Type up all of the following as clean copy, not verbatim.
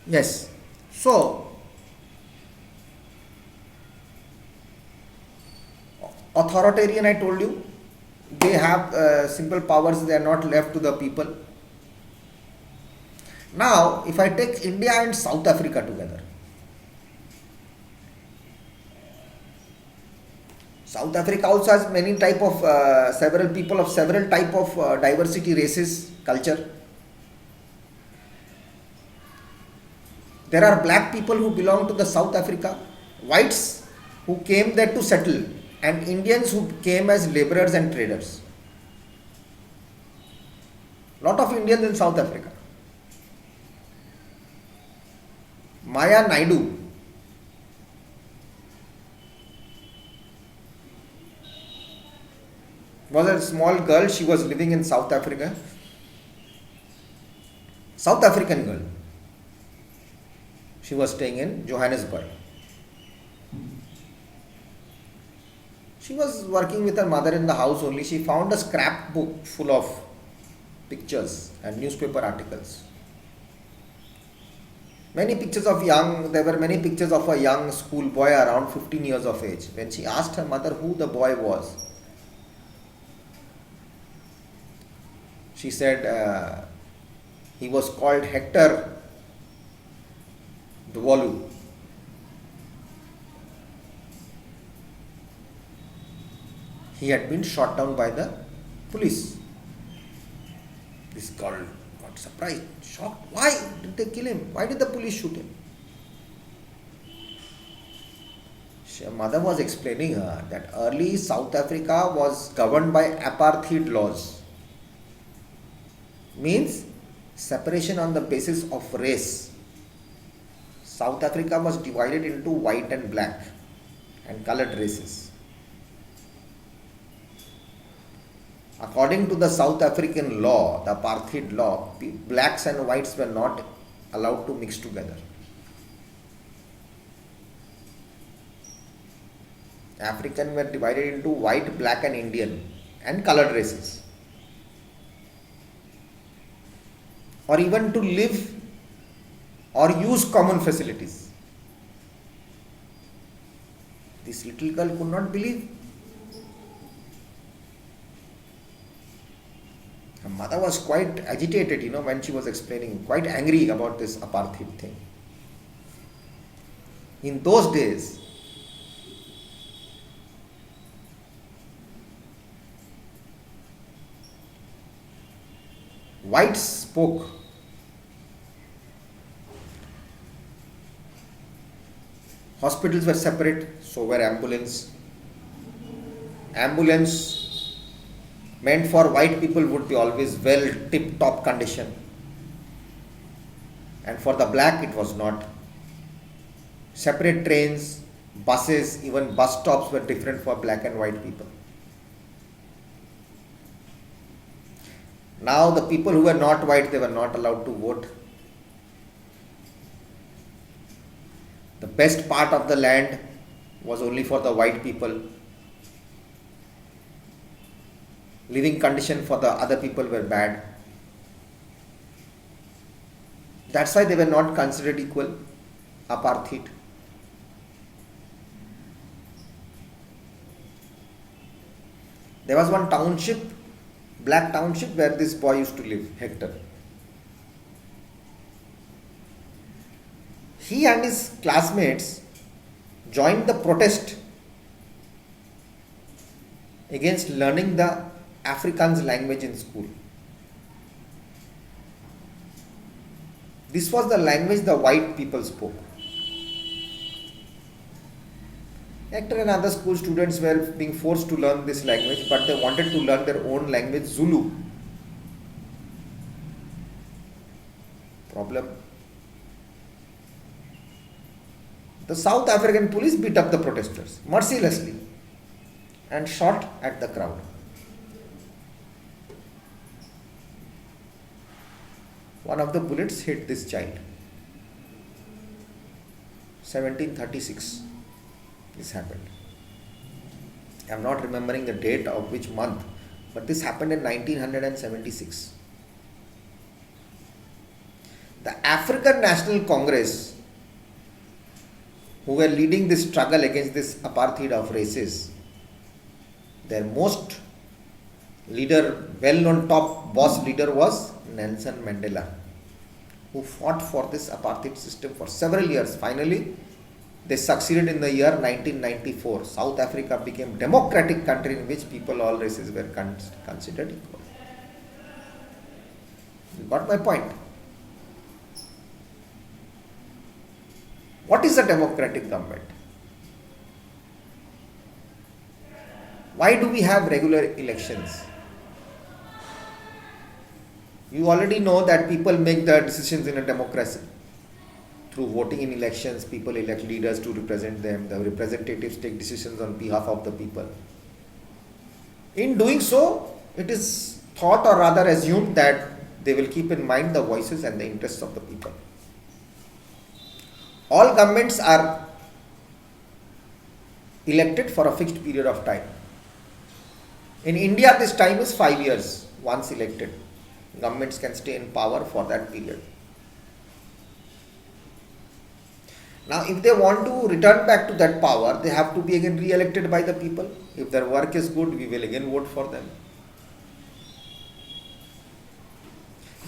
Yes. So, authoritarian, I told you, they have simple powers, they are not left to the people. Now, if I take India and South Africa together, South Africa also has many type of several people of several type of diversity, races, culture. There are black people who belong to the South Africa, whites who came there to settle, and Indians who came as laborers and traders. Lot of Indians in South Africa. Maya Naidu was a small girl. She was living in South Africa. South African girl. She was staying in Johannesburg. She was working with her mother in the house only. She found a scrapbook full of pictures and newspaper articles. Many pictures of there were many pictures of a young schoolboy around 15 years of age. When she asked her mother who the boy was, she said he was called Hector Dwolu. He had been shot down by the police. This girl got surprised, shocked. Why did they kill him? Why did the police shoot him? Her mother was explaining her that early South Africa was governed by apartheid laws. Means separation on the basis of race. South Africa was divided into white and black and colored races. According to the South African law, the apartheid law, blacks and whites were not allowed to mix together. African were divided into white, black and Indian and colored races. Or even to live or use common facilities. This little girl could not believe. Her mother was quite agitated, when she was explaining, quite angry about this apartheid thing. In those days, whites spoke. Hospitals were separate, so were ambulance. Ambulance meant for white people would be always well tip-top condition. And for the black it was not. Separate trains, buses, even bus stops were different for black and white people. Now the people who were not white, they were not allowed to vote. The best part of the land was only for the white people. Living condition for the other people were bad. That's why they were not considered equal. Apartheid. There was one township, black township, where this boy used to live, Hector. He and his classmates joined the protest against learning the Afrikaans language in school. This was the language the white people spoke. Hector and other school students were being forced to learn this language, but they wanted to learn their own language, Zulu. Problem. The South African police beat up the protesters mercilessly and shot at the crowd. One of the bullets hit this child. 1736 this happened. I am not remembering the date of which month, but this happened in 1976. The African National Congress, who were leading this struggle against this apartheid of races, their most leader, well-known top boss leader was Nelson Mandela, who fought for this apartheid system for several years. Finally, they succeeded in the year 1994. South Africa became a democratic country in which people, all races were considered equal. You got my point? What is a democratic government? Why do we have regular elections? You already know that people make the decisions in a democracy. Through voting in elections, people elect leaders to represent them. The representatives take decisions on behalf of the people. In doing so, it is thought or rather assumed that they will keep in mind the voices and the interests of the people. All governments are elected for a fixed period of time. In India, this time is 5 years. Once elected, governments can stay in power for that period. Now, if they want to return back to that power, they have to be again re-elected by the people. If their work is good, we will again vote for them.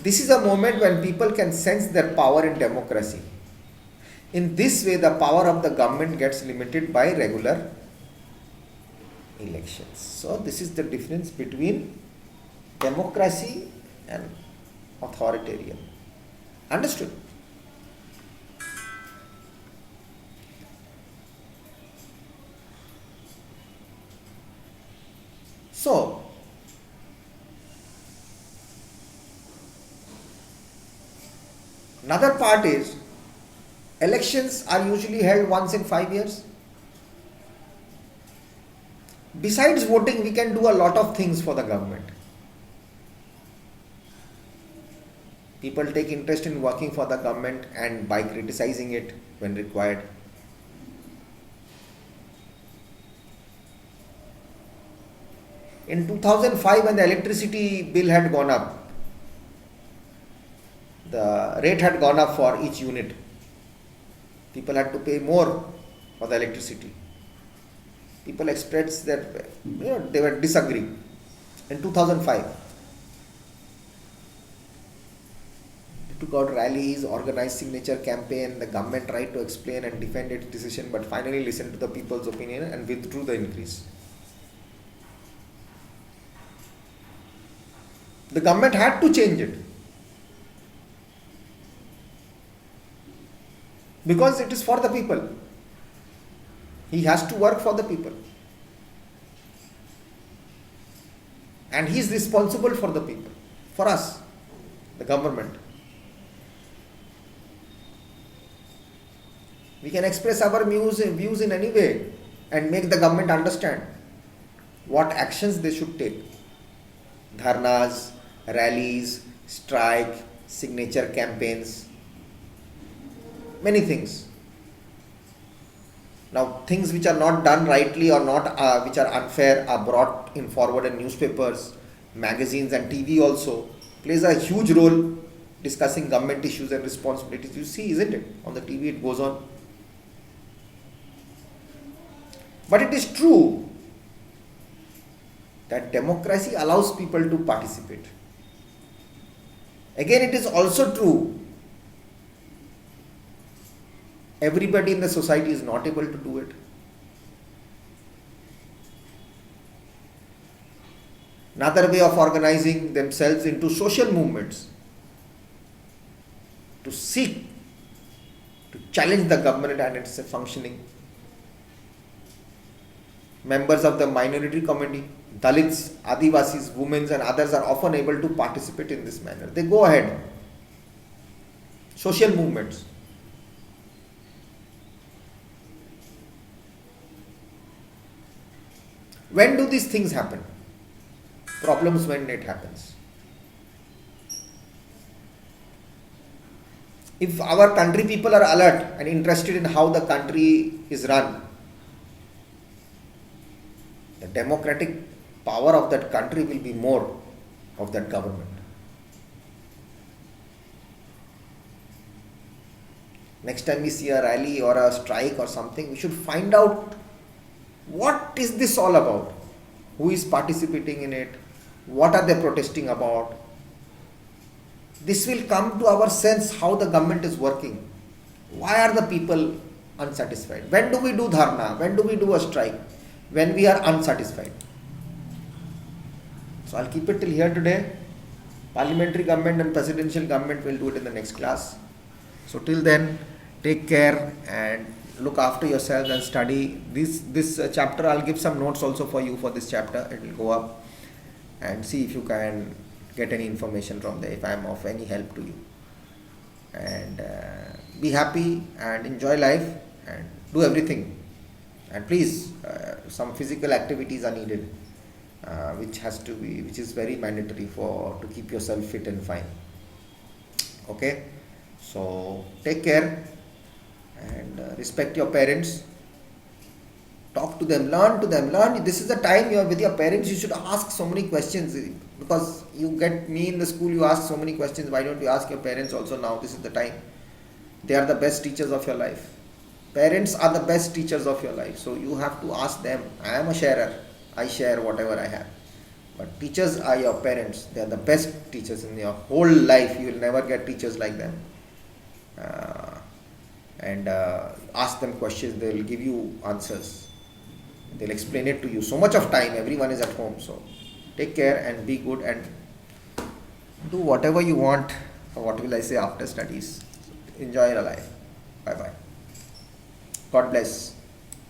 This is a moment when people can sense their power in democracy. In this way, the power of the government gets limited by regular elections. So, this is the difference between democracy and authoritarian. Understood? So, another part is, elections are usually held once in 5 years. Besides voting, we can do a lot of things for the government. People take interest in working for the government and by criticizing it when required. In 2005, when the electricity bill had gone up, the rate had gone up for each unit. People had to pay more for the electricity. People expressed that they were disagreeing. In 2005, they took out rallies, organized signature campaign. The government tried to explain and defend its decision, but finally listened to the people's opinion and withdrew the increase. The government had to change it because it is for the people. He has to work for the people. And he is responsible for the people, for us, the government. We can express our views in any way and make the government understand what actions they should take. Dharnas, rallies, strike, signature campaigns, many things. Now, things which are not done rightly or not which are unfair are brought in forward in newspapers, magazines and TV also plays a huge role discussing government issues and responsibilities. You see, isn't it? On the TV it goes on. But it is true that democracy allows people to participate. Again, it is also true everybody in the society is not able to do it. Another way of organizing themselves into social movements to seek to challenge the government and its functioning. Members of the minority community, Dalits, Adivasis, women and others are often able to participate in this manner. They go ahead. Social movements. When do these things happen? Problems when it happens. If our country people are alert and interested in how the country is run, the democratic power of that country will be more of that government. Next time we see a rally or a strike or something, we should find out what is this all about? Who is participating in it? What are they protesting about? This will come to our sense how the government is working. Why are the people unsatisfied? When do we do dharna? When do we do a strike? When we are unsatisfied. So I'll keep it till here today. Parliamentary government and presidential government will do it in the next class. So till then, take care and look after yourselves and study. This chapter, I'll give some notes also for you for this chapter. It will go up, and see if you can get any information from there, if I am of any help to you. And be happy and enjoy life and do everything. And please, some physical activities are needed, which is very mandatory to keep yourself fit and fine. Okay, so take care and respect your parents. Talk to them, learn. This is the time you are with your parents. You should ask so many questions, because you get me in the school, you ask so many questions. Why don't you ask your parents also now? This is the time. They are the best teachers of your life. Parents are the best teachers of your life. So you have to ask them. I am a sharer. I share whatever I have. But teachers are your parents. They are the best teachers in your whole life. You will never get teachers like them. And ask them questions. They will give you answers. They'll explain it to you. So much of time. Everyone is at home. So take care and be good and do whatever you want. Or what will I say, after studies. Enjoy your life. Bye-bye. God bless.